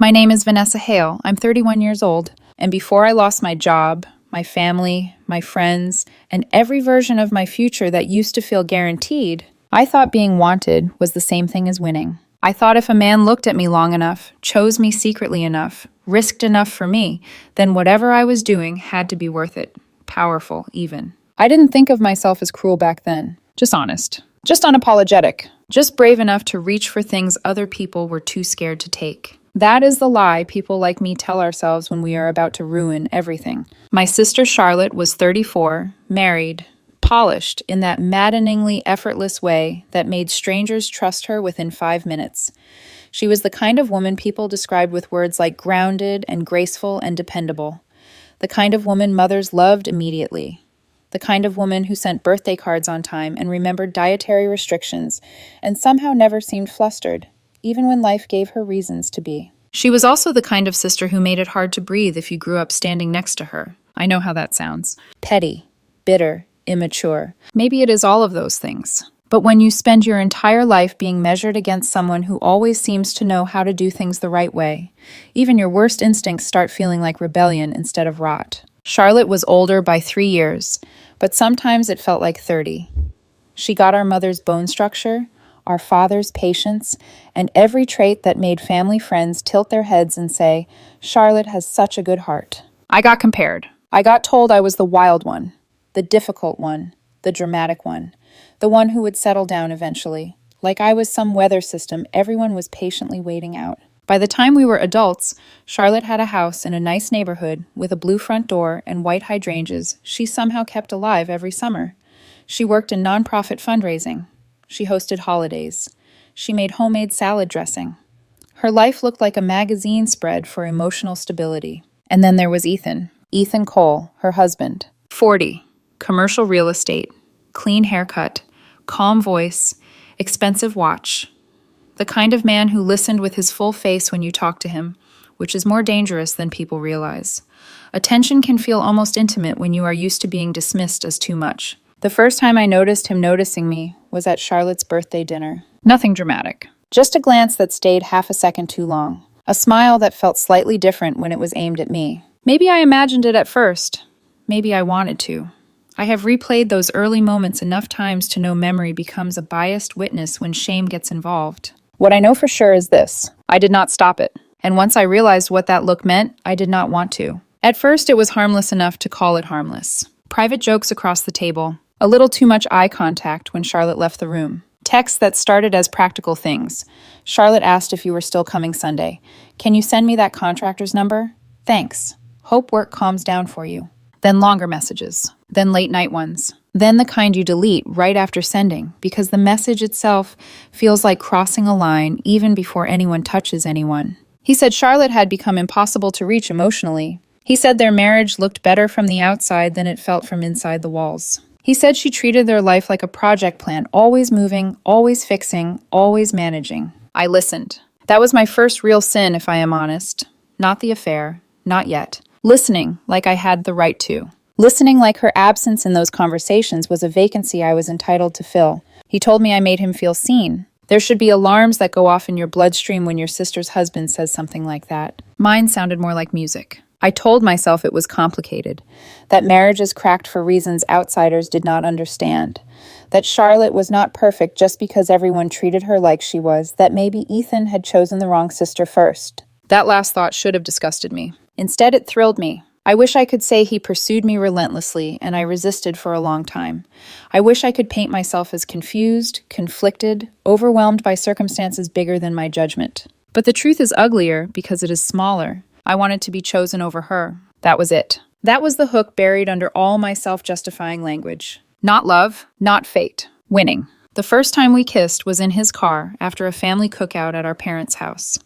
My name is Vanessa Hale. I'm 31 years old, and before I lost my job, my family, my friends, and every version of my future that used to feel guaranteed, I thought being wanted was the same thing as winning. I thought if a man looked at me long enough, chose me secretly enough, risked enough for me, then whatever I was doing had to be worth it. Powerful, even. I didn't think of myself as cruel back then. Just honest. Just unapologetic. Just brave enough to reach for things other people were too scared to take. That is the lie people like me tell ourselves when we are about to ruin everything. My sister Charlotte was 34, married, polished in that maddeningly effortless way that made strangers trust her within 5 minutes. She was the kind of woman people described with words like grounded and graceful and dependable. The kind of woman mothers loved immediately. The kind of woman who sent birthday cards on time and remembered dietary restrictions and somehow never seemed flustered, even when life gave her reasons to be. She was also the kind of sister who made it hard to breathe if you grew up standing next to her. I know how that sounds. Petty, bitter, immature. Maybe it is all of those things. But when you spend your entire life being measured against someone who always seems to know how to do things the right way, even your worst instincts start feeling like rebellion instead of rot. Charlotte was older by 3 years, but sometimes it felt like 30. She got our mother's bone structure, our father's patience, and every trait that made family friends tilt their heads and say, "Charlotte has such a good heart." I got compared. I got told I was the wild one, the difficult one, the dramatic one, the one who would settle down eventually. Like I was some weather system everyone was patiently waiting out. By the time we were adults, Charlotte had a house in a nice neighborhood with a blue front door and white hydrangeas she somehow kept alive every summer. She worked in nonprofit fundraising. She hosted holidays. She made homemade salad dressing. Her life looked like a magazine spread for emotional stability. And then there was Ethan Cole, her husband. 40, commercial real estate, clean haircut, calm voice, expensive watch. The kind of man who listened with his full face when you talked to him, which is more dangerous than people realize. Attention can feel almost intimate when you are used to being dismissed as too much. The first time I noticed him noticing me was at Charlotte's birthday dinner. Nothing dramatic. Just a glance that stayed half a second too long. A smile that felt slightly different when it was aimed at me. Maybe I imagined it at first. Maybe I wanted to. I have replayed those early moments enough times to know memory becomes a biased witness when shame gets involved. What I know for sure is this: I did not stop it. And once I realized what that look meant, I did not want to. At first, it was harmless enough to call it harmless. Private jokes across the table. A little too much eye contact when Charlotte left the room. Texts that started as practical things. Charlotte asked if you were still coming Sunday. "Can you send me that contractor's number? Thanks. Hope work calms down for you." Then longer messages. Then late night ones. Then the kind you delete right after sending, because the message itself feels like crossing a line even before anyone touches anyone. He said Charlotte had become impossible to reach emotionally. He said their marriage looked better from the outside than it felt from inside the walls. He said she treated their life like a project plan, always moving, always fixing, always managing. I listened. That was my first real sin, if I am honest. Not the affair. Not yet. Listening like I had the right to. Listening like her absence in those conversations was a vacancy I was entitled to fill. He told me I made him feel seen. There should be alarms that go off in your bloodstream when your sister's husband says something like that. Mine sounded more like music. I told myself it was complicated, that marriages cracked for reasons outsiders did not understand, that Charlotte was not perfect just because everyone treated her like she was, that maybe Ethan had chosen the wrong sister first. That last thought should have disgusted me. Instead, it thrilled me. I wish I could say he pursued me relentlessly, and I resisted for a long time. I wish I could paint myself as confused, conflicted, overwhelmed by circumstances bigger than my judgment. But the truth is uglier because it is smaller. I wanted to be chosen over her. That was it. That was the hook buried under all my self-justifying language. Not love, not fate. Winning. The first time we kissed was in his car after a family cookout at our parents' house.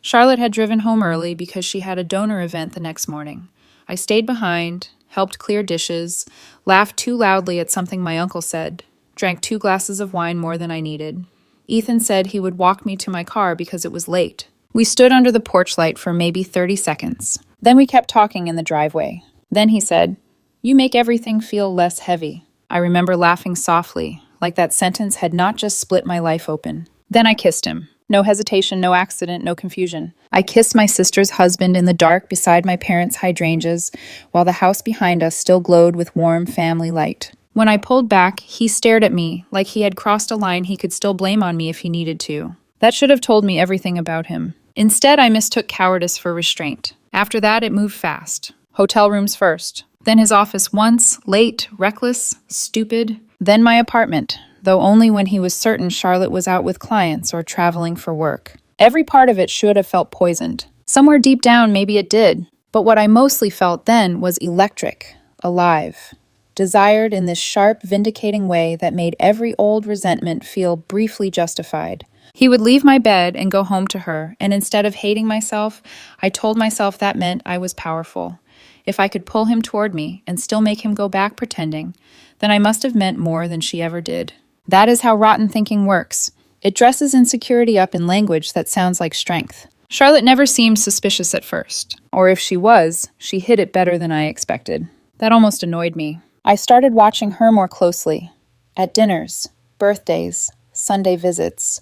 Charlotte had driven home early because she had a donor event the next morning. I stayed behind, helped clear dishes, laughed too loudly at something my uncle said, drank 2 glasses of wine more than I needed. Ethan said he would walk me to my car because it was late. We stood under the porch light for maybe 30 seconds. Then we kept talking in the driveway. Then he said, "You make everything feel less heavy." I remember laughing softly, like that sentence had not just split my life open. Then I kissed him. No hesitation, no accident, no confusion. I kissed my sister's husband in the dark beside my parents' hydrangeas, while the house behind us still glowed with warm family light. When I pulled back, he stared at me like he had crossed a line he could still blame on me if he needed to. That should have told me everything about him. Instead, I mistook cowardice for restraint. After that, it moved fast. Hotel rooms first. Then his office once, late, reckless, stupid. Then my apartment, though only when he was certain Charlotte was out with clients or traveling for work. Every part of it should have felt poisoned. Somewhere deep down, maybe it did. But what I mostly felt then was electric, alive, desired in this sharp, vindicating way that made every old resentment feel briefly justified. He would leave my bed and go home to her, and instead of hating myself, I told myself that meant I was powerful. If I could pull him toward me and still make him go back pretending, then I must have meant more than she ever did. That is how rotten thinking works. It dresses insecurity up in language that sounds like strength. Charlotte never seemed suspicious at first, or if she was, she hid it better than I expected. That almost annoyed me. I started watching her more closely. At dinners, birthdays, Sunday visits.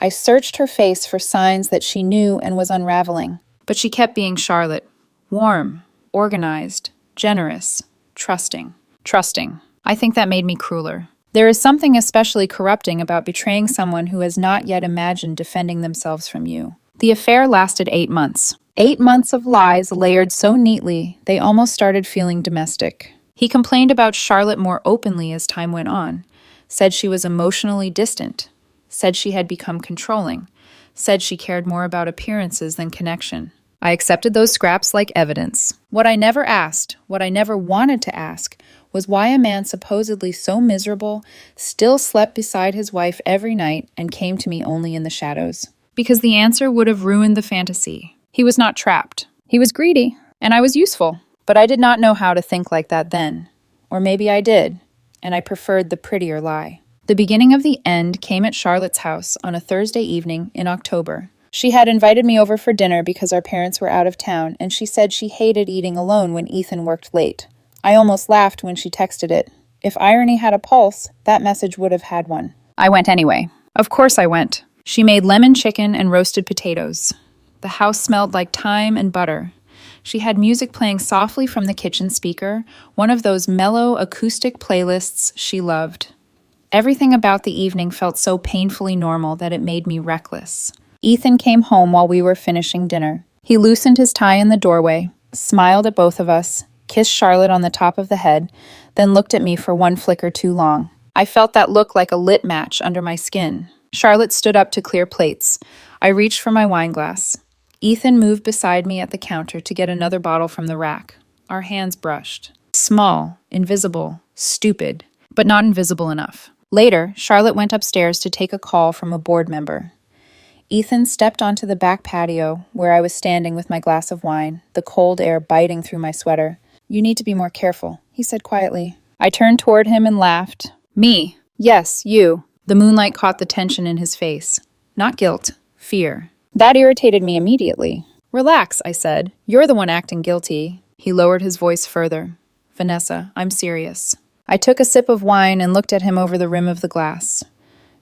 I searched her face for signs that she knew and was unraveling. But she kept being Charlotte. Warm, organized, generous, trusting. I think that made me crueler. There is something especially corrupting about betraying someone who has not yet imagined defending themselves from you. The affair lasted 8 months. 8 months of lies layered so neatly, they almost started feeling domestic. He complained about Charlotte more openly as time went on, said she was emotionally distant, said she had become controlling, said she cared more about appearances than connection. I accepted those scraps like evidence. What I never asked, what I never wanted to ask, was why a man supposedly so miserable still slept beside his wife every night and came to me only in the shadows. Because the answer would have ruined the fantasy. He was not trapped. He was greedy, and I was useful. But I did not know how to think like that then. Or maybe I did, and I preferred the prettier lie. The beginning of the end came at Charlotte's house on a Thursday evening in October. She had invited me over for dinner because our parents were out of town, and she said she hated eating alone when Ethan worked late. I almost laughed when she texted it. If irony had a pulse, that message would have had one. I went anyway. Of course I went. She made lemon chicken and roasted potatoes. The house smelled like thyme and butter. She had music playing softly from the kitchen speaker, one of those mellow acoustic playlists she loved. Everything about the evening felt so painfully normal that it made me reckless. Ethan came home while we were finishing dinner. He loosened his tie in the doorway, smiled at both of us, kissed Charlotte on the top of the head, then looked at me for one flicker too long. I felt that look like a lit match under my skin. Charlotte stood up to clear plates. I reached for my wine glass. Ethan moved beside me at the counter to get another bottle from the rack. Our hands brushed. Small, invisible, stupid, but not invisible enough. Later, Charlotte went upstairs to take a call from a board member. Ethan stepped onto the back patio, where I was standing with my glass of wine, the cold air biting through my sweater. "You need to be more careful," he said quietly. I turned toward him and laughed. "Me? Yes, you." The moonlight caught the tension in his face. Not guilt, fear. That irritated me immediately. "Relax," I said. "You're the one acting guilty." He lowered his voice further. "Vanessa, I'm serious." I took a sip of wine and looked at him over the rim of the glass.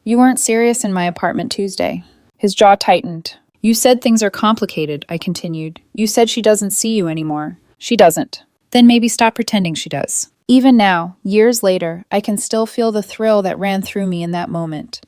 "You weren't serious in my apartment Tuesday." His jaw tightened. "You said things are complicated," I continued. "You said she doesn't see you anymore." "She doesn't." "Then maybe stop pretending she does." Even now, years later, I can still feel the thrill that ran through me in that moment.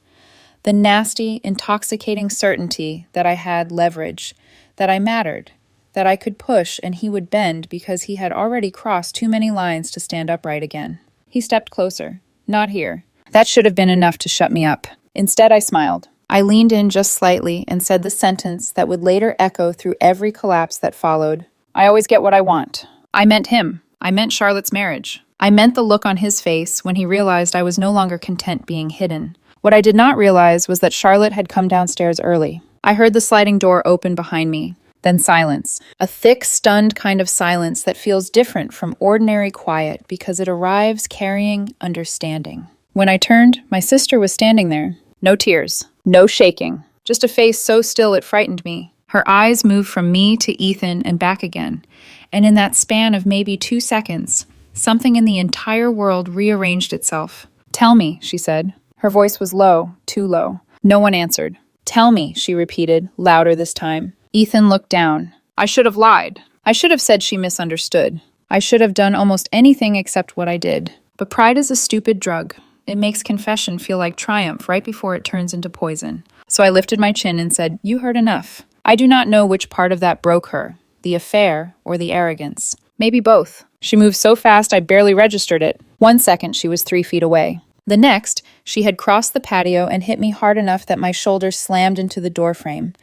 The nasty, intoxicating certainty that I had leverage, that I mattered, that I could push and he would bend because he had already crossed too many lines to stand upright again. He stepped closer. "Not here." That should have been enough to shut me up. Instead, I smiled. I leaned in just slightly and said the sentence that would later echo through every collapse that followed. "I always get what I want." I meant him. I meant Charlotte's marriage. I meant the look on his face when he realized I was no longer content being hidden. What I did not realize was that Charlotte had come downstairs early. I heard the sliding door open behind me. Then silence. A thick, stunned kind of silence that feels different from ordinary quiet because it arrives carrying understanding. When I turned, my sister was standing there. No tears. No shaking. Just a face so still it frightened me. Her eyes moved from me to Ethan and back again. And in that span of maybe 2 seconds, something in the entire world rearranged itself. "Tell me," she said. Her voice was low, too low. No one answered. Tell me, she repeated, louder this time. Ethan looked down. I should have lied. I should have said she misunderstood. I should have done almost anything except what I did. But pride is a stupid drug. It makes confession feel like triumph right before it turns into poison. So I lifted my chin and said, You heard enough. I do not know which part of that broke her, the affair or the arrogance. Maybe both. She moved so fast I barely registered it. 1 second, she was 3 feet away. The next, she had crossed the patio and hit me hard enough that my shoulder slammed into the doorframe.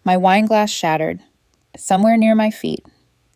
My wine glass shattered. Somewhere near my feet.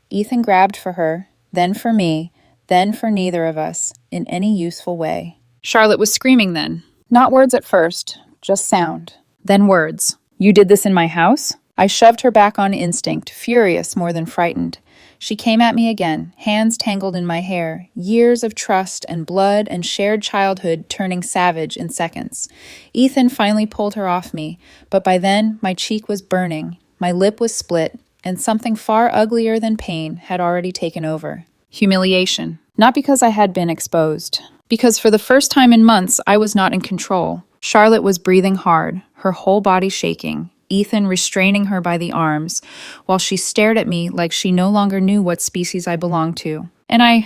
Ethan grabbed for her, then for me, then for neither of us, in any useful way. Charlotte was screaming then. Not words at first, just sound. Then words. You did this in my house? I shoved her back on instinct, furious more than frightened. She came at me again, hands tangled in my hair, years of trust and blood and shared childhood turning savage in seconds. Ethan finally pulled her off me, but by then my cheek was burning, my lip was split, and something far uglier than pain had already taken over. Humiliation. Not because I had been exposed. Because for the first time in months, I was not in control. Charlotte was breathing hard, her whole body shaking, Ethan restraining her by the arms, while she stared at me like she no longer knew what species I belonged to. And I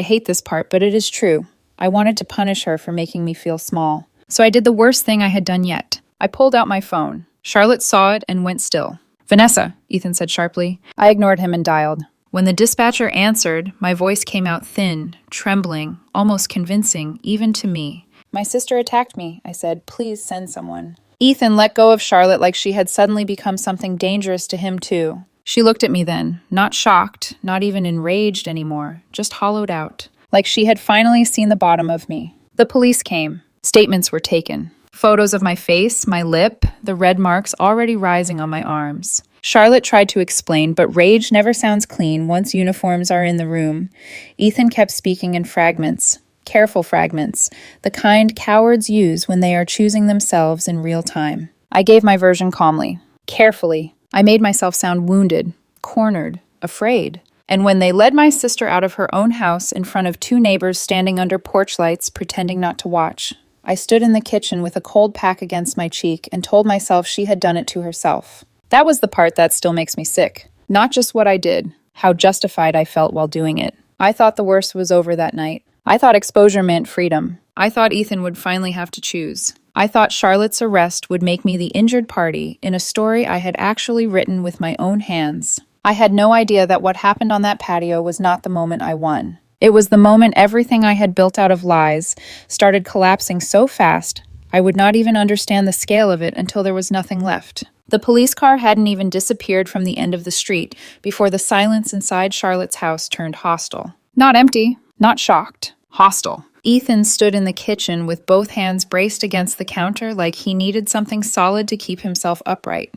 hate this part, but it is true. I wanted to punish her for making me feel small. So I did the worst thing I had done yet. I pulled out my phone. Charlotte saw it and went still. Vanessa, Ethan said sharply. I ignored him and dialed. When the dispatcher answered, my voice came out thin, trembling, almost convincing, even to me. My sister attacked me, I said. Please send someone. Ethan let go of Charlotte like she had suddenly become something dangerous to him too. She looked at me then, not shocked, not even enraged anymore, just hollowed out, like she had finally seen the bottom of me. The police came. Statements were taken. Photos of my face, my lip, the red marks already rising on my arms. Charlotte tried to explain, but rage never sounds clean once uniforms are in the room. Ethan kept speaking in fragments. Careful fragments, the kind cowards use when they are choosing themselves in real time. I gave my version calmly, carefully. I made myself sound wounded, cornered, afraid. And when they led my sister out of her own house in front of 2 neighbors standing under porch lights pretending not to watch, I stood in the kitchen with a cold pack against my cheek and told myself she had done it to herself. That was the part that still makes me sick. Not just what I did, how justified I felt while doing it. I thought the worst was over that night. I thought exposure meant freedom. I thought Ethan would finally have to choose. I thought Charlotte's arrest would make me the injured party in a story I had actually written with my own hands. I had no idea that what happened on that patio was not the moment I won. It was the moment everything I had built out of lies started collapsing so fast, I would not even understand the scale of it until there was nothing left. The police car hadn't even disappeared from the end of the street before the silence inside Charlotte's house turned hostile. Not empty, not shocked. Hostile. Ethan stood in the kitchen with both hands braced against the counter like he needed something solid to keep himself upright.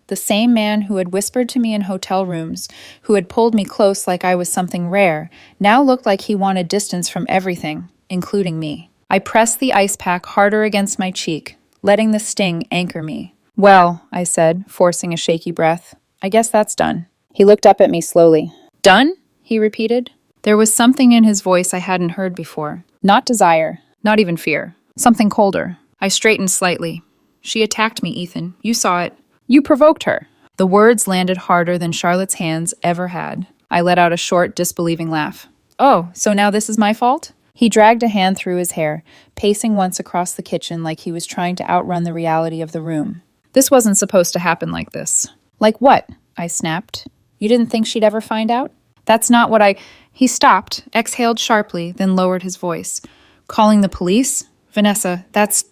The same man who had whispered to me in hotel rooms, who had pulled me close like I was something rare, now looked like he wanted distance from everything, including me. I pressed the ice pack harder against my cheek, letting the sting anchor me. Well, I said, forcing a shaky breath, I guess that's done. He looked up at me slowly. Done? He repeated. There was something in his voice I hadn't heard before. Not desire, not even fear. Something colder. I straightened slightly. She attacked me, Ethan. You saw it. You provoked her. The words landed harder than Charlotte's hands ever had. I let out a short, disbelieving laugh. Oh, so now this is my fault? He dragged a hand through his hair, pacing once across the kitchen like he was trying to outrun the reality of the room. This wasn't supposed to happen like this. Like what? I snapped. You didn't think she'd ever find out? That's not what I... He stopped, exhaled sharply, then lowered his voice. Calling the police? Vanessa, that's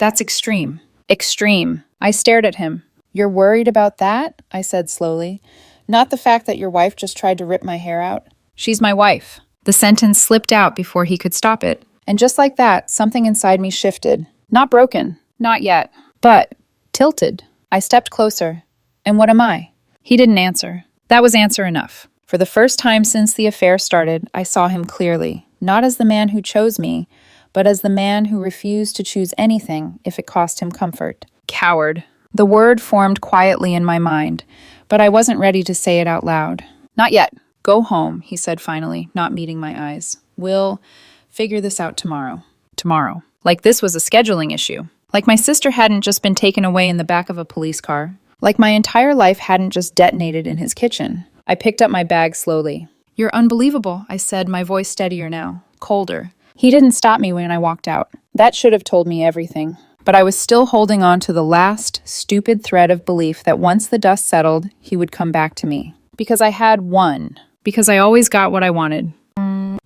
extreme. Extreme. I stared at him. You're worried about that? I said slowly. Not the fact that your wife just tried to rip my hair out. She's my wife. The sentence slipped out before he could stop it. And just like that, something inside me shifted. Not broken. Not yet. But tilted. I stepped closer. And what am I? He didn't answer. That was answer enough. For the first time since the affair started, I saw him clearly, not as the man who chose me, but as the man who refused to choose anything if it cost him comfort. Coward. The word formed quietly in my mind, but I wasn't ready to say it out loud. Not yet. Go home, he said finally, not meeting my eyes. We'll figure this out tomorrow. Tomorrow. Like this was a scheduling issue. Like my sister hadn't just been taken away in the back of a police car. Like my entire life hadn't just detonated in his kitchen. I picked up my bag slowly. "You're unbelievable," I said, my voice steadier now, colder. He didn't stop me when I walked out. That should have told me everything. But I was still holding on to the last, stupid thread of belief that once the dust settled, he would come back to me. Because I had won. Because I always got what I wanted.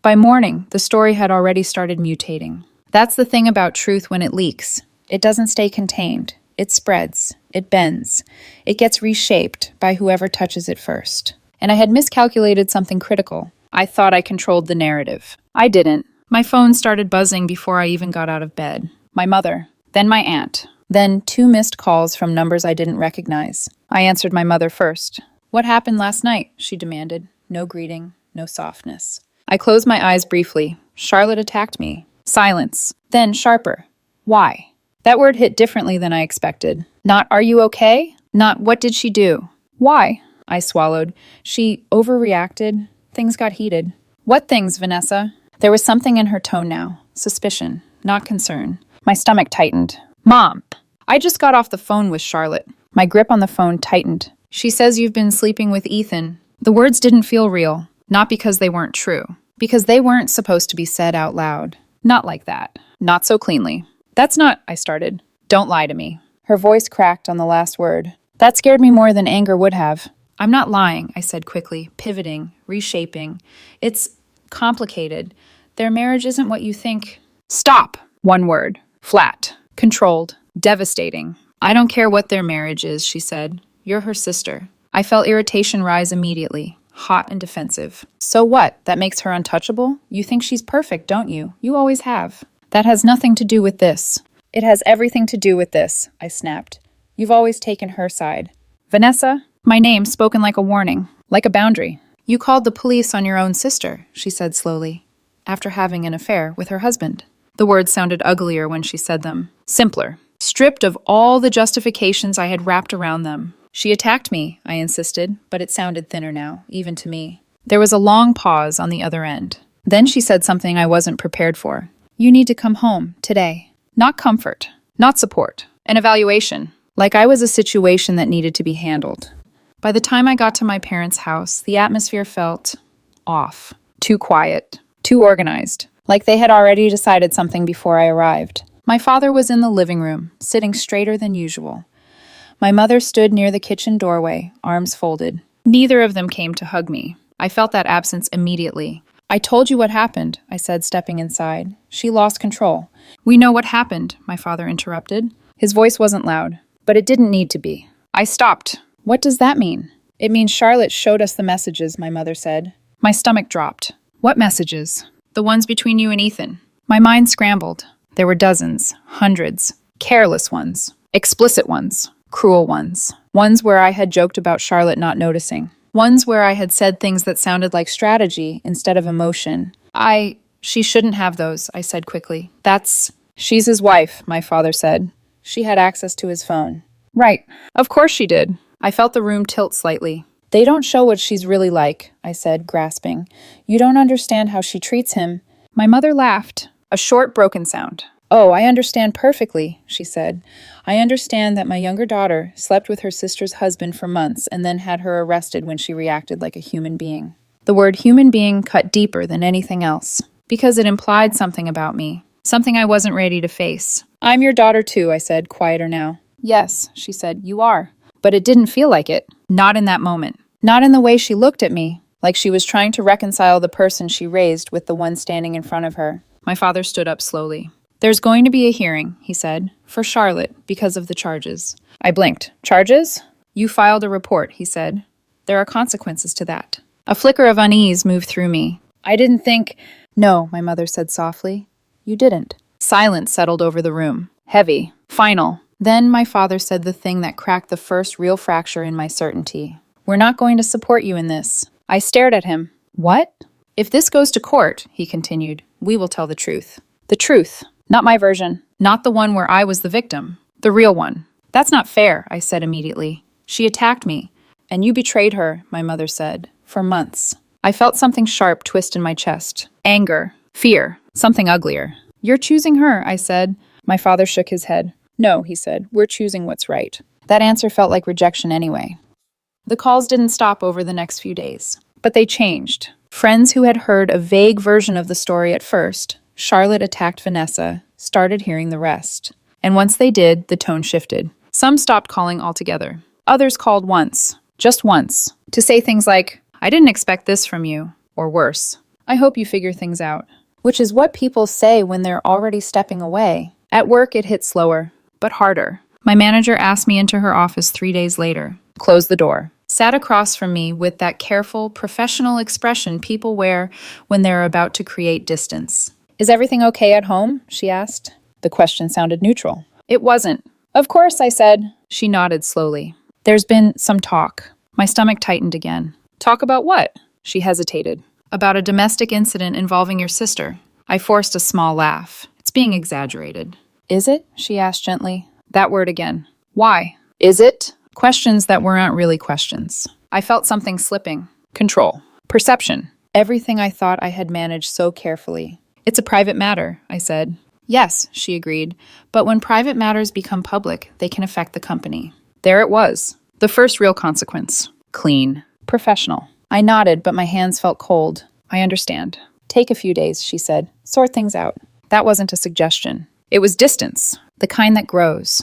By morning, the story had already started mutating. That's the thing about truth when it leaks. It doesn't stay contained. It spreads. It bends. It gets reshaped by whoever touches it first. And I had miscalculated something critical. I thought I controlled the narrative. I didn't. My phone started buzzing before I even got out of bed. My mother. Then my aunt. Then 2 missed calls from numbers I didn't recognize. I answered my mother first. "What happened last night?" she demanded. No greeting, no softness. I closed my eyes briefly. Charlotte attacked me. Silence. Then sharper. Why? That word hit differently than I expected. Not, "Are you okay?" Not, "What did she do?" Why? I swallowed. She overreacted. Things got heated. "What things, Vanessa?" There was something in her tone now. Suspicion, not concern. My stomach tightened. "Mom!" I just got off the phone with Charlotte. My grip on the phone tightened. "She says you've been sleeping with Ethan." The words didn't feel real. Not because they weren't true. Because they weren't supposed to be said out loud. Not like that. Not so cleanly. "That's not," I started. "Don't lie to me." Her voice cracked on the last word. That scared me more than anger would have. "I'm not lying," I said quickly, pivoting, reshaping. "It's complicated. Their marriage isn't what you think." "Stop!" One word. Flat. Controlled. Devastating. "I don't care what their marriage is," she said. "You're her sister." I felt irritation rise immediately. Hot and defensive. "So what? That makes her untouchable? You think she's perfect, don't you? You always have." "That has nothing to do with this." "It has everything to do with this," I snapped. "You've always taken her side." "Vanessa?" My name spoken like a warning, like a boundary. "You called the police on your own sister," she said slowly, "after having an affair with her husband." The words sounded uglier when she said them. Simpler. Stripped of all the justifications I had wrapped around them. "She attacked me," I insisted, but it sounded thinner now, even to me. There was a long pause on the other end. Then she said something I wasn't prepared for. "You need to come home, today." Not comfort. Not support. An evaluation. Like I was a situation that needed to be handled. By the time I got to my parents' house, the atmosphere felt off. Too quiet. Too organized. Like they had already decided something before I arrived. My father was in the living room, sitting straighter than usual. My mother stood near the kitchen doorway, arms folded. Neither of them came to hug me. I felt that absence immediately. "I told you what happened," I said, stepping inside. "She lost control." "We know what happened," my father interrupted. His voice wasn't loud, but it didn't need to be. I stopped. "What does that mean?" "It means Charlotte showed us the messages," my mother said. My stomach dropped. "What messages?" "The ones between you and Ethan." My mind scrambled. There were dozens, hundreds, careless ones, explicit ones. Cruel ones. Ones where I had joked about Charlotte not noticing. Ones where I had said things that sounded like strategy instead of emotion. She shouldn't have those," I said quickly. She's his wife," my father said. "She had access to his phone." "Right. Of course she did." I felt the room tilt slightly. "They don't show what she's really like," I said, grasping. "You don't understand how she treats him." My mother laughed. A short, broken sound. "Oh, I understand perfectly," she said. "I understand that my younger daughter slept with her sister's husband for months and then had her arrested when she reacted like a human being." The word human being cut deeper than anything else, because it implied something about me, something I wasn't ready to face. "I'm your daughter too," I said, quieter now. "Yes," she said, "you are." But it didn't feel like it. Not in that moment. Not in the way she looked at me, like she was trying to reconcile the person she raised with the one standing in front of her. My father stood up slowly. "There's going to be a hearing," he said, "for Charlotte, because of the charges." I blinked. "Charges?" "You filed a report," he said. "There are consequences to that." A flicker of unease moved through me. "I didn't think—" "No," my mother said softly. "You didn't." Silence settled over the room. Heavy. Final. Then my father said the thing that cracked the first real fracture in my certainty. "We're not going to support you in this." I stared at him. "What?" "If this goes to court," he continued, "we will tell the truth." The truth. Not my version. Not the one where I was the victim. The real one. "That's not fair," I said immediately. "She attacked me." "And you betrayed her," my mother said. "For months." I felt something sharp twist in my chest. Anger. Fear. Something uglier. "You're choosing her," I said. My father shook his head. No, he said, we're choosing what's right. That answer felt like rejection anyway. The calls didn't stop over the next few days, but they changed. Friends who had heard a vague version of the story at first, Charlotte attacked Vanessa, started hearing the rest. And once they did, the tone shifted. Some stopped calling altogether. Others called once, just once, to say things like, I didn't expect this from you, or worse, I hope you figure things out. Which is what people say when they're already stepping away. At work, it hit slower, but harder. My manager asked me into her office 3 days later, closed the door, sat across from me with that careful, professional expression people wear when they're about to create distance. Is everything okay at home? She asked. The question sounded neutral. It wasn't. Of course, I said. She nodded slowly. There's been some talk. My stomach tightened again. Talk about what? She hesitated. About a domestic incident involving your sister. I forced a small laugh. It's being exaggerated. Is it? She asked gently. That word again. Why? Is it? Questions that weren't really questions. I felt something slipping. Control. Perception. Everything I thought I had managed so carefully. It's a private matter, I said. Yes, she agreed. But when private matters become public, they can affect the company. There it was. The first real consequence. Clean. Professional. I nodded, but my hands felt cold. I understand. Take a few days, she said. Sort things out. That wasn't a suggestion. It was distance. The kind that grows.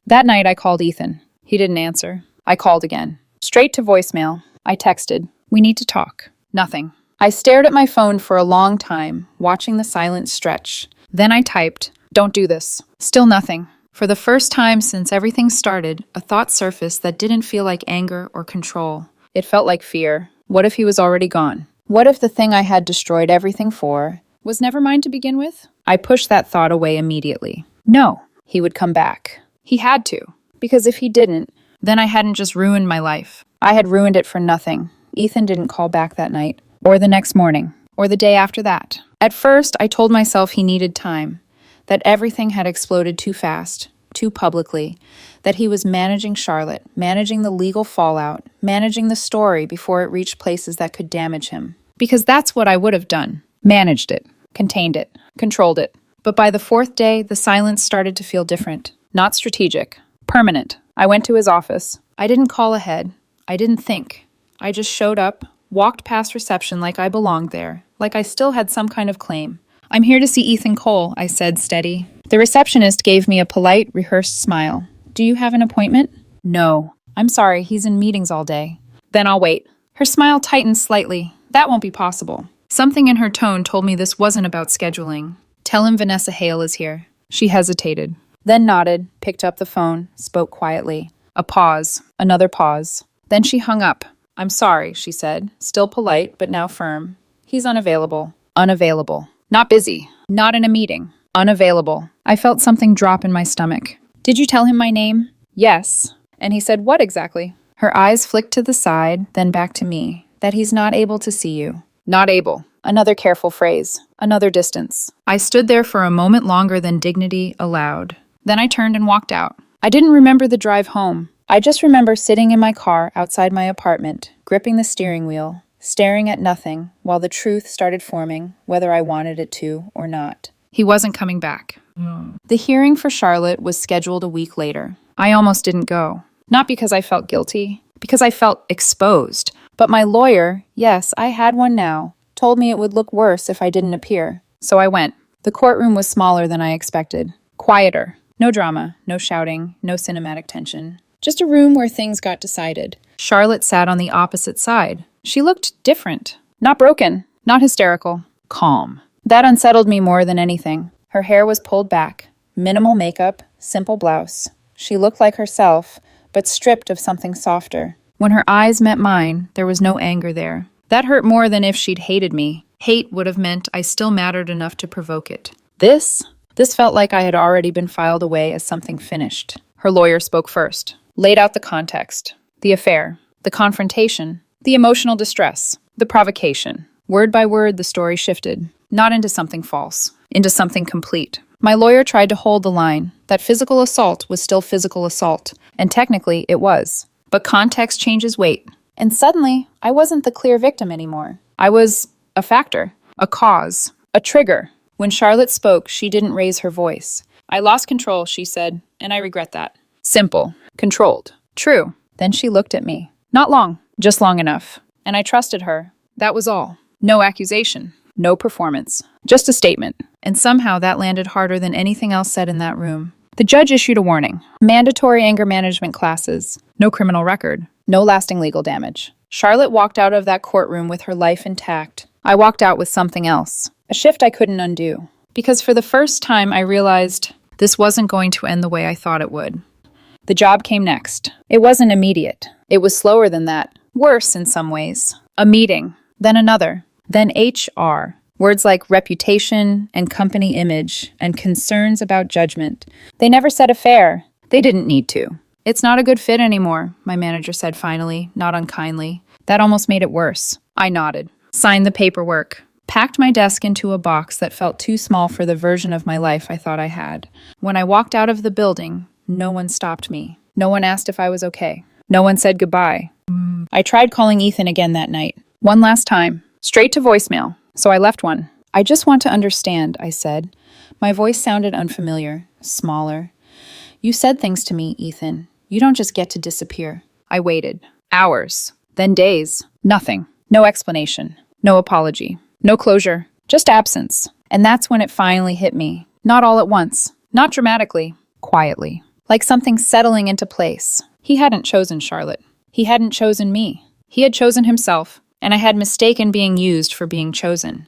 That night I called Ethan. He didn't answer. I called again. Straight to voicemail. I texted. We need to talk. Nothing. I stared at my phone for a long time, watching the silence stretch. Then I typed, don't do this. Still nothing. For the first time since everything started, a thought surfaced that didn't feel like anger or control. It felt like fear. What if he was already gone? What if the thing I had destroyed everything for was never mine to begin with? I pushed that thought away immediately. No, he would come back. He had to. Because if he didn't, then I hadn't just ruined my life. I had ruined it for nothing. Ethan didn't call back that night, or the next morning, or the day after that. At first, I told myself he needed time, that everything had exploded too fast, too publicly, that he was managing Charlotte, managing the legal fallout, managing the story before it reached places that could damage him. Because that's what I would have done. Managed it, contained it, controlled it. But by the fourth day, the silence started to feel different. Not strategic. Permanent. I went to his office. I didn't call ahead. I didn't think. I just showed up, walked past reception like I belonged there, like I still had some kind of claim. I'm here to see Ethan Cole, I said, steady. The receptionist gave me a polite, rehearsed smile. Do you have an appointment? No. I'm sorry, he's in meetings all day. Then I'll wait. Her smile tightened slightly. That won't be possible. Something in her tone told me this wasn't about scheduling. Tell him Vanessa Hale is here. She hesitated, then nodded, picked up the phone, spoke quietly. A pause. Another pause. Then she hung up. I'm sorry, she said, still polite, but now firm. He's unavailable. Unavailable. Not busy. Not in a meeting. Unavailable. I felt something drop in my stomach. Did you tell him my name? Yes. And he said, what exactly? Her eyes flicked to the side, then back to me. That he's not able to see you. Not able. Another careful phrase. Another distance. I stood there for a moment longer than dignity allowed. Then I turned and walked out. I didn't remember the drive home. I just remember sitting in my car outside my apartment, gripping the steering wheel, staring at nothing, while the truth started forming, whether I wanted it to or not. He wasn't coming back. The hearing for Charlotte was scheduled a week later. I almost didn't go. Not because I felt guilty, because I felt exposed. But my lawyer, yes, I had one now, told me it would look worse if I didn't appear. So I went. The courtroom was smaller than I expected. Quieter. No drama, no shouting, no cinematic tension. Just a room where things got decided. Charlotte sat on the opposite side. She looked different. Not broken. Not hysterical. Calm. That unsettled me more than anything. Her hair was pulled back. Minimal makeup. Simple blouse. She looked like herself, but stripped of something softer. When her eyes met mine, there was no anger there. That hurt more than if she'd hated me. Hate would have meant I still mattered enough to provoke it. This felt like I had already been filed away as something finished. Her lawyer spoke first. Laid out the context, the affair, the confrontation, the emotional distress, the provocation. Word by word, the story shifted, not into something false, into something complete. My lawyer tried to hold the line that physical assault was still physical assault, and technically it was. But context changes weight. And suddenly, I wasn't the clear victim anymore. I was a factor, a cause, a trigger. When Charlotte spoke, she didn't raise her voice. I lost control, she said, and I regret that. Simple. Controlled. True. Then she looked at me. Not long, just long enough. And I trusted her. That was all. No accusation. No performance. Just a statement. And somehow that landed harder than anything else said in that room. The judge issued a warning. Mandatory anger management classes. No criminal record. No lasting legal damage. Charlotte walked out of that courtroom with her life intact. I walked out with something else. A shift I couldn't undo. Because for the first time I realized this wasn't going to end the way I thought it would. The job came next. It wasn't immediate. It was slower than that. Worse in some ways. A meeting. Then another. Then HR. Words like reputation and company image and concerns about judgment. They never said affair. They didn't need to. It's not a good fit anymore, my manager said finally, not unkindly. That almost made it worse. I nodded, signed the paperwork, packed my desk into a box that felt too small for the version of my life I thought I had. When I walked out of the building, no one stopped me. No one asked if I was okay. No one said goodbye. I tried calling Ethan again that night. One last time. Straight to voicemail. So I left one. I just want to understand, I said. My voice sounded unfamiliar, smaller. You said things to me, Ethan. You don't just get to disappear. I waited. Hours. Then days. Nothing. No explanation. No apology. No closure. Just absence. And that's when it finally hit me. Not all at once. Not dramatically. Quietly. Like something settling into place. He hadn't chosen Charlotte. He hadn't chosen me. He had chosen himself. And I had mistaken being used for being chosen.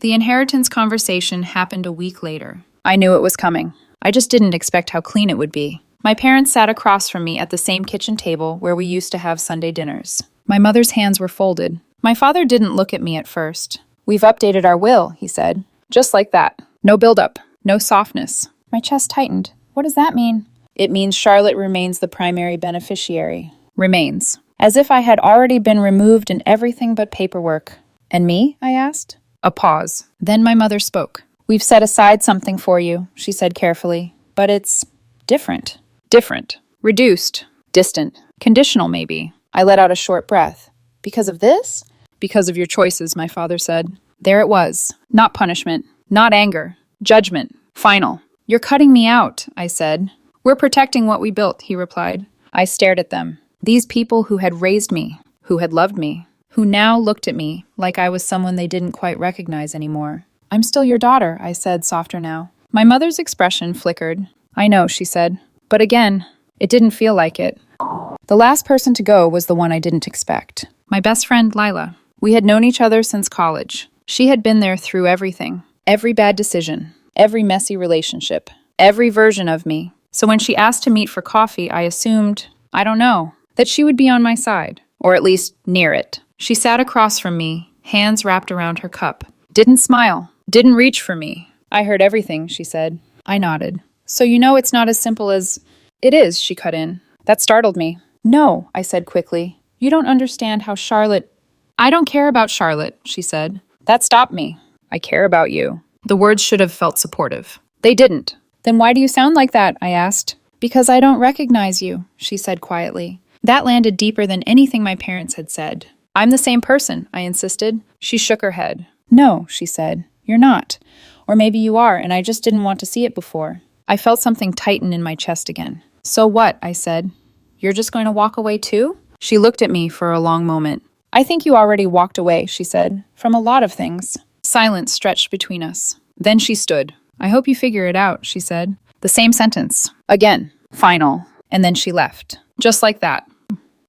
The inheritance conversation happened a week later. I knew it was coming. I just didn't expect how clean it would be. My parents sat across from me at the same kitchen table where we used to have Sunday dinners. My mother's hands were folded. My father didn't look at me at first. We've updated our will, he said. Just like that. No buildup. No softness. My chest tightened. What does that mean? It means Charlotte remains the primary beneficiary. Remains. As if I had already been removed in everything but paperwork. And me? I asked. A pause. Then my mother spoke. We've set aside something for you, she said carefully. But it's different. Different. Reduced. Distant. Conditional, maybe. I let out a short breath. Because of this? Because of your choices, my father said. There it was. Not punishment. Not anger. Judgment. Final. You're cutting me out, I said. We're protecting what we built, he replied. I stared at them. These people who had raised me, who had loved me, who now looked at me like I was someone they didn't quite recognize anymore. I'm still your daughter, I said, softer now. My mother's expression flickered. I know, she said. But again, it didn't feel like it. The last person to go was the one I didn't expect. My best friend, Lila. We had known each other since college. She had been there through everything. Every bad decision. Every messy relationship. Every version of me. So when she asked to meet for coffee, I assumed, I don't know, that she would be on my side. Or at least near it. She sat across from me, hands wrapped around her cup. Didn't smile. Didn't reach for me. I heard everything, she said. I nodded. So you know it's not as simple as... It is, she cut in. That startled me. No, I said quickly. You don't understand how Charlotte... I don't care about Charlotte, she said. That stopped me. I care about you. The words should have felt supportive. They didn't. Then why do you sound like that? I asked. Because I don't recognize you, she said quietly. That landed deeper than anything my parents had said. I'm the same person, I insisted. She shook her head. No, she said. You're not. Or maybe you are, and I just didn't want to see it before. I felt something tighten in my chest again. So what? I said. You're just going to walk away too? She looked at me for a long moment. I think you already walked away, she said, from a lot of things. Silence stretched between us. Then she stood. I hope you figure it out, she said. The same sentence. Again. Final. And then she left. Just like that.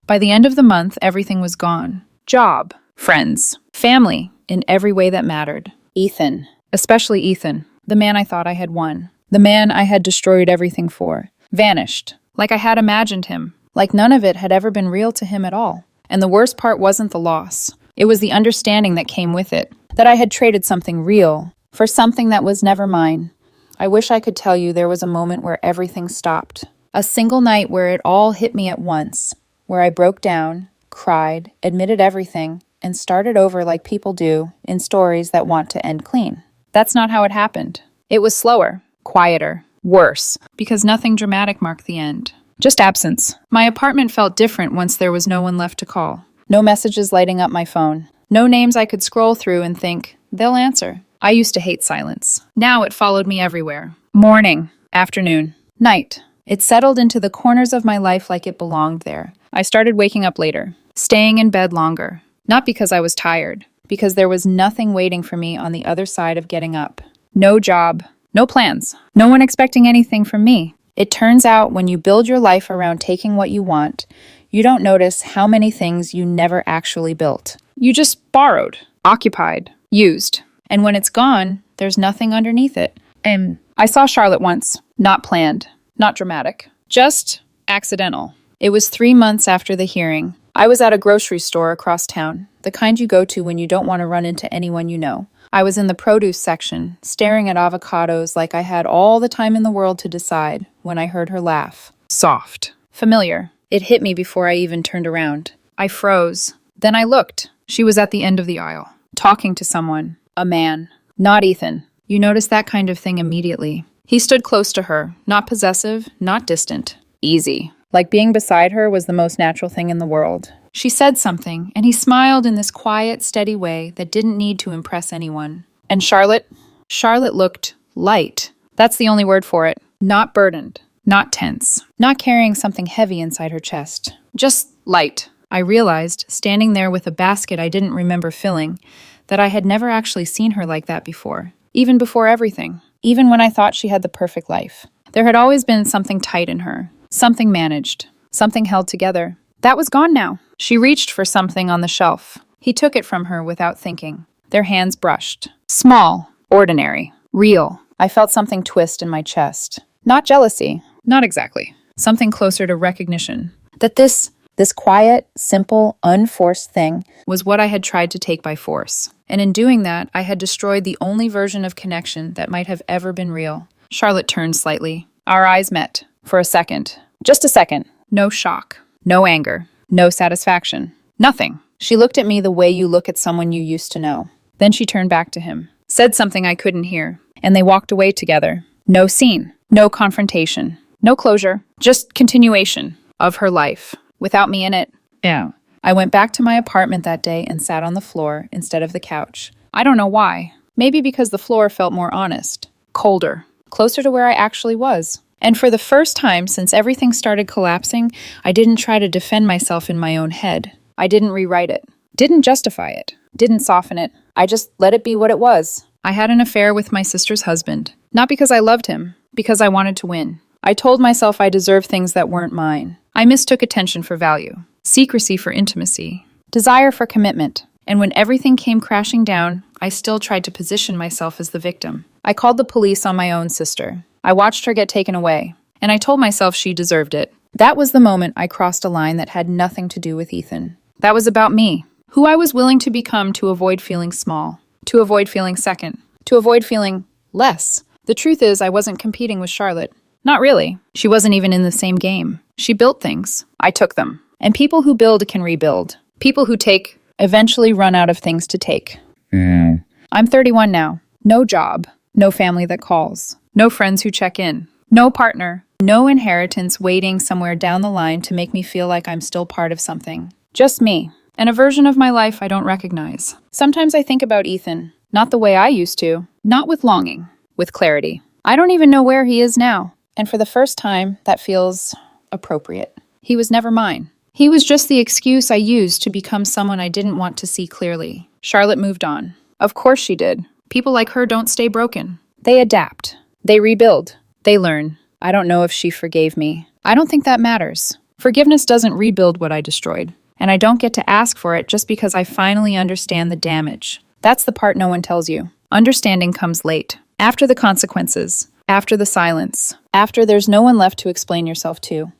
By the end of the month, everything was gone. Job. Friends. Family. In every way that mattered. Ethan. Especially Ethan. The man I thought I had won. The man I had destroyed everything for. Vanished. Like I had imagined him. Like none of it had ever been real to him at all. And the worst part wasn't the loss. It was the understanding that came with it. That I had traded something real for something that was never mine. I wish I could tell you there was a moment where everything stopped. A single night where it all hit me at once. Where I broke down, cried, admitted everything, and started over like people do in stories that want to end clean. That's not how it happened. It was slower, quieter, worse, because nothing dramatic marked the end. Just absence. My apartment felt different once there was no one left to call. No messages lighting up my phone. No names I could scroll through and think, they'll answer. I used to hate silence. Now it followed me everywhere. Morning. Afternoon. Night. It settled into the corners of my life like it belonged there. I started waking up later, staying in bed longer. Not because I was tired, because there was nothing waiting for me on the other side of getting up. No job, no plans, no one expecting anything from me. It turns out when you build your life around taking what you want, you don't notice how many things you never actually built. You just borrowed, occupied, used. And when it's gone, there's nothing underneath it. And I saw Charlotte once, not planned, not dramatic, just accidental. It was 3 months after the hearing. I was at a grocery store across town, the kind you go to when you don't want to run into anyone you know. I was in the produce section, staring at avocados like I had all the time in the world to decide, when I heard her laugh. Soft. Familiar. It hit me before I even turned around. I froze. Then I looked. She was at the end of the aisle, talking to someone. A man. Not Ethan. You notice that kind of thing immediately. He stood close to her, not possessive, not distant. Easy. Like being beside her was the most natural thing in the world. She said something, and he smiled in this quiet, steady way that didn't need to impress anyone. And Charlotte? Charlotte looked light. That's the only word for it. Not burdened. Not tense. Not carrying something heavy inside her chest. Just light. I realized, standing there with a basket I didn't remember filling, that I had never actually seen her like that before. Even before everything. Even when I thought she had the perfect life. There had always been something tight in her. Something managed. Something held together. That was gone now. She reached for something on the shelf. He took it from her without thinking. Their hands brushed. Small. Ordinary. Real. I felt something twist in my chest. Not jealousy. Not exactly. Something closer to recognition. That this quiet, simple, unforced thing was what I had tried to take by force. And in doing that, I had destroyed the only version of connection that might have ever been real. Charlotte turned slightly. Our eyes met. For a second. Just a second. No shock. No anger. No satisfaction. Nothing. She looked at me the way you look at someone you used to know. Then she turned back to him. Said something I couldn't hear. And they walked away together. No scene. No confrontation. No closure. Just continuation of her life. Without me in it. Yeah. I went back to my apartment that day and sat on the floor instead of the couch. I don't know why. Maybe because the floor felt more honest. Colder. Closer to where I actually was. And for the first time since everything started collapsing, I didn't try to defend myself in my own head. I didn't rewrite it. Didn't justify it. Didn't soften it. I just let it be what it was. I had an affair with my sister's husband. Not because I loved him. Because I wanted to win. I told myself I deserved things that weren't mine. I mistook attention for value. Secrecy for intimacy. Desire for commitment. And when everything came crashing down, I still tried to position myself as the victim. I called the police on my own sister. I watched her get taken away, and I told myself she deserved it. That was the moment I crossed a line that had nothing to do with Ethan. That was about me, who I was willing to become to avoid feeling small, to avoid feeling second, to avoid feeling less. The truth is, I wasn't competing with Charlotte. Not really. She wasn't even in the same game. She built things. I took them. And people who build can rebuild. People who take eventually run out of things to take. I'm 31 now. No job. No family that calls. No friends who check in. No partner. No inheritance waiting somewhere down the line to make me feel like I'm still part of something. Just me. And a version of my life I don't recognize. Sometimes I think about Ethan. Not the way I used to. Not with longing. With clarity. I don't even know where he is now. And for the first time, that feels appropriate. He was never mine. He was just the excuse I used to become someone I didn't want to see clearly. Charlotte moved on. Of course she did. People like her don't stay broken. They adapt. They rebuild. They learn. I don't know if she forgave me. I don't think that matters. Forgiveness doesn't rebuild what I destroyed. And I don't get to ask for it just because I finally understand the damage. That's the part no one tells you. Understanding comes late. After the consequences. After the silence. After there's no one left to explain yourself to.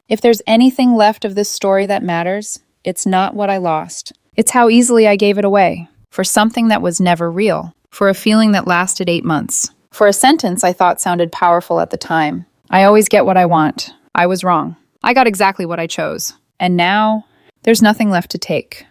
If there's anything left of this story that matters, it's not what I lost. It's how easily I gave it away. For something that was never real. For a feeling that lasted 8 months. For a sentence I thought sounded powerful at the time. I always get what I want. I was wrong. I got exactly what I chose. And now, there's nothing left to take.